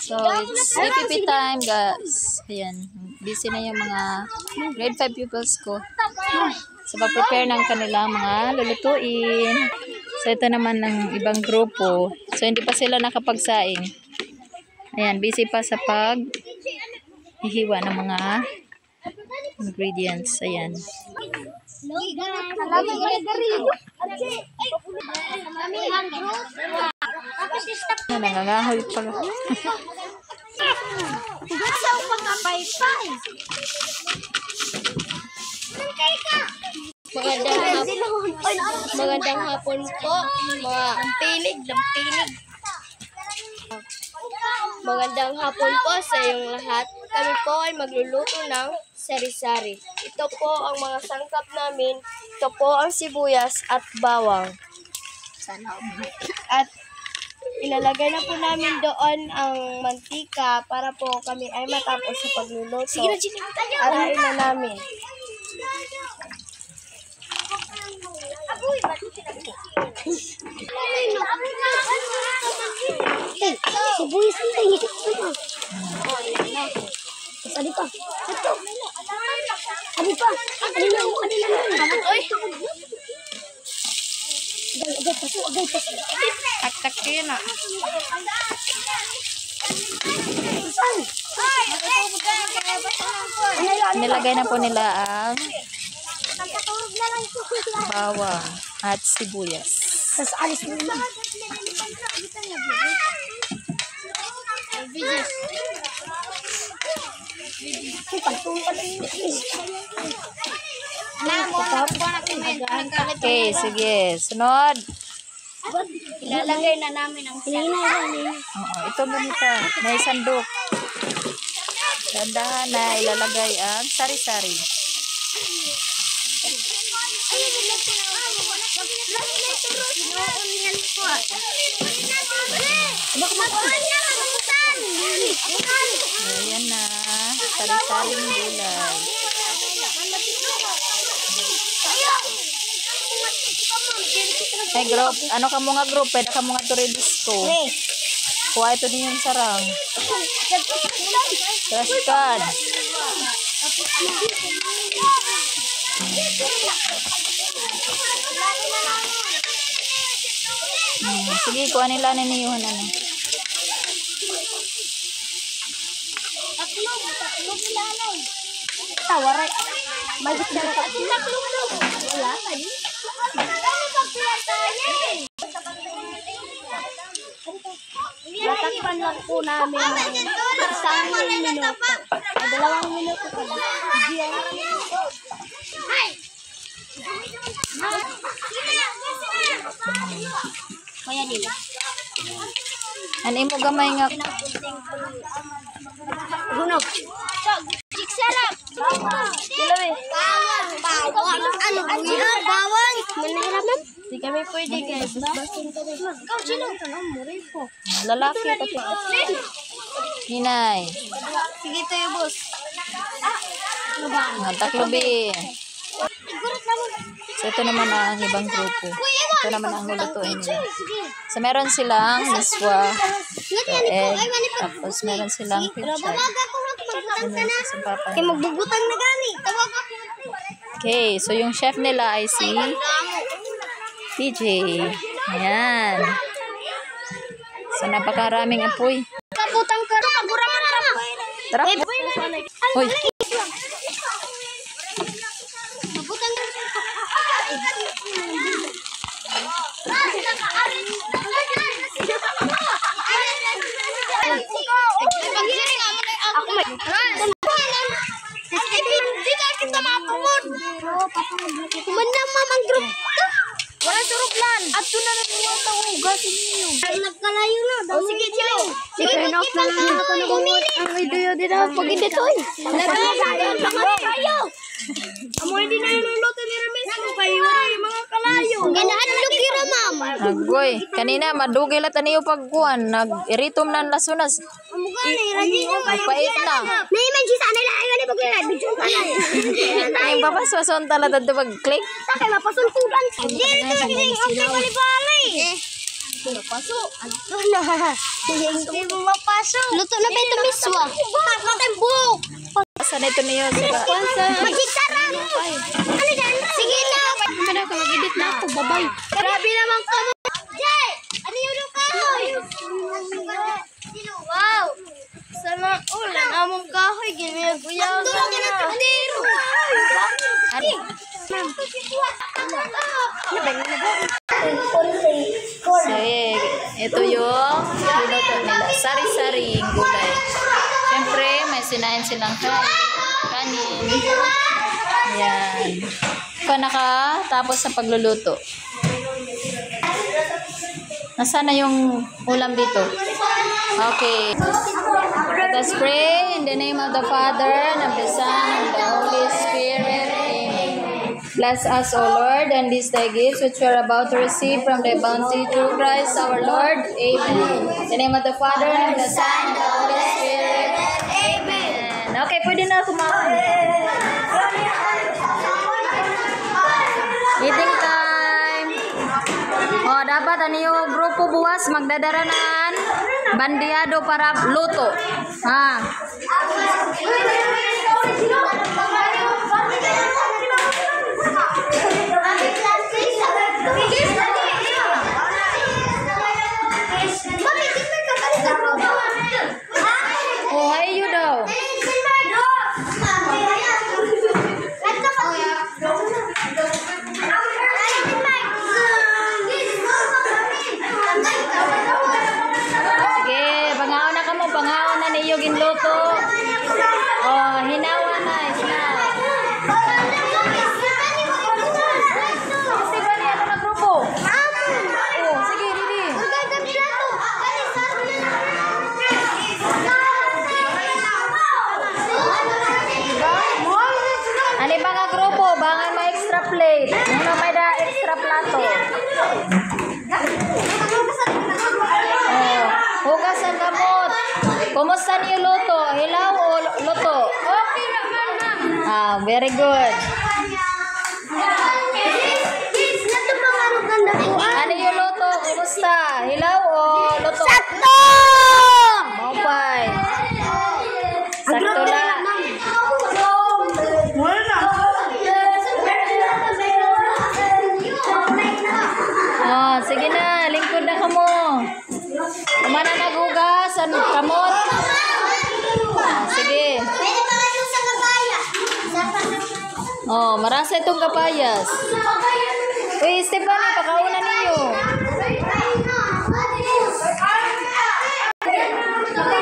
So, it's APP time, guys. Ayan. Busy na yung mga grade 5 pupils ko. So, pag-prepare ng kanilang mga lulutuin. So, ito naman ng ibang grupo. So, hindi pa sila nakapagsaing. Ayan, busy pa sa pag-hihiwa ng mga ingredients. Ayan. Nangangahoy pala. Magandang hapon po, mga pilig ng pilig. Magandang hapon po sa iyong lahat. Kami po ay magluluto ng sari-sari. Ito po ang mga sangkap namin. Ito po ang sibuyas at bawang. At ilalagay na po namin doon ang mantika para po kami ay matapos sa pagluluto. Arayin na namin. Sibuyas ang tayo. Sabi pa. Ito. Sabi pa. Agay paso. Tak-tak yun ah. Nilagay na po nila ang bawang at sibuyas. Tapos alis mo na. Okay, sige. Sunod. Ilalagay na namin ang Oo, ito bonita. May sandok. Dandahan na ilalagay ang sari-sari. Ayan na. Sari-saring gulay. Hey group, ano ka mga group? Pwede ka mga turidisco. Kuha ito din yung sarang. Trash can. Sige, kuha nila na niyuhan ano. Tawaray. Magit na tatlong. Wala pa din. Natakpan lang po namin isang minuto. 2 minuto pa lang. Kaya nila. Ano mo gamay nga? Hunog. Sarap. Bawang. Ano? Bawang. Manahiraman? Hindi kami pwede guys. Lalaki ito. Hinay. Sige tayo boss. Taklobi. So ito naman ang ibang grupo. Ito naman ang lulutuin nila. So meron silang miswa, egg, tapos meron silang pichay. Kaya magbubutang na gani. Okay, so yung chef nila ay si PJ. Ayan. So napakaraming apoy. Kabutang ka. Tara. Hoy. Manang mamang group. Wala suruplan. At doon na nagbuwata ko. Gasin niyo. Nagkalayo na. Sige, chilo. Turn off na lang ako na bumot ang video dito. Pag hindi to eh. Kayo. Amoy din na yung luto ni Rames ko. Kayo yung mga kalayo. Ganahan lukira, ma'am. Agoy, kanina madugay la taniyo pagkuan, nag-iritom na lasunas. Amuga na, radyo niyo. Pait na. Naiman siya sana lang ayaw ni pag-live. Video ka na. Yung papaswason talaga dito pag-click. Takay, mapasuntugan. Hindi, ito lang yung okay bali-bali. Paso. Ano na? Hindi mo mapas. Luto na ba ito miswa? Matembok! Saan ito niyo? Magsisaran! Sige na! Mag-edit na ako, babay. Grabe naman ka mo! Jay! Ano yung kahoy? Wow! Sana ulan among kahoy ginagayagan na. So, ito yung luto nila. Sari-saring gulay. Siyempre, may sinain silang kanin. Ayan. Pa nakatapos sa pagluluto. Nasaan na yung ulam dito? Okay. Let us pray in the name of the Father, and of the Son, and the Holy Spirit. Amen. Bless us, O Lord, and these thy gifts which we are about to receive from thy bounty through Christ our Lord. Amen. In the name of the Father, and of the Son, and the Holy Spirit. Amen. Okay, pwede na kumain. Eating time. Oh, dapat ano yung grupo buwas magdadaranan bandiado para luto. Ha. Oh, ayo daw. Sige, bangaon na ka mo, bangaon na niyo ginluto. Oh, hinawa na, isna. Sige ba niya na grupo? Oh, sige, didi. Ani ba nga grupo? Bangan may extra plate. Ano may da extra plato? Oh, hugas ang gamot. Kumusta niyo luto? Hilaw o luto? Okay naman, ma'am. Ah, very good. Ano yung luto? Kumusta? Hilaw o luto? Sakto! Mopay. Sakto lang. Oh, sige na, lingkod na kamo. Kumana naghugas, ang kamot. Sige. Oh, marasa itong kapayas. Uy, Stephanie, pakauna niyo.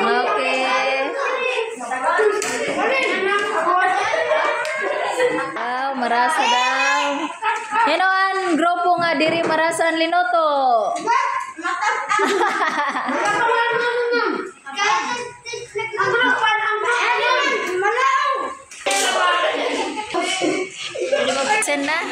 Okay. Oh, marasa daw. Hinoan, grupo nga diri marasa ang linoto. Send na?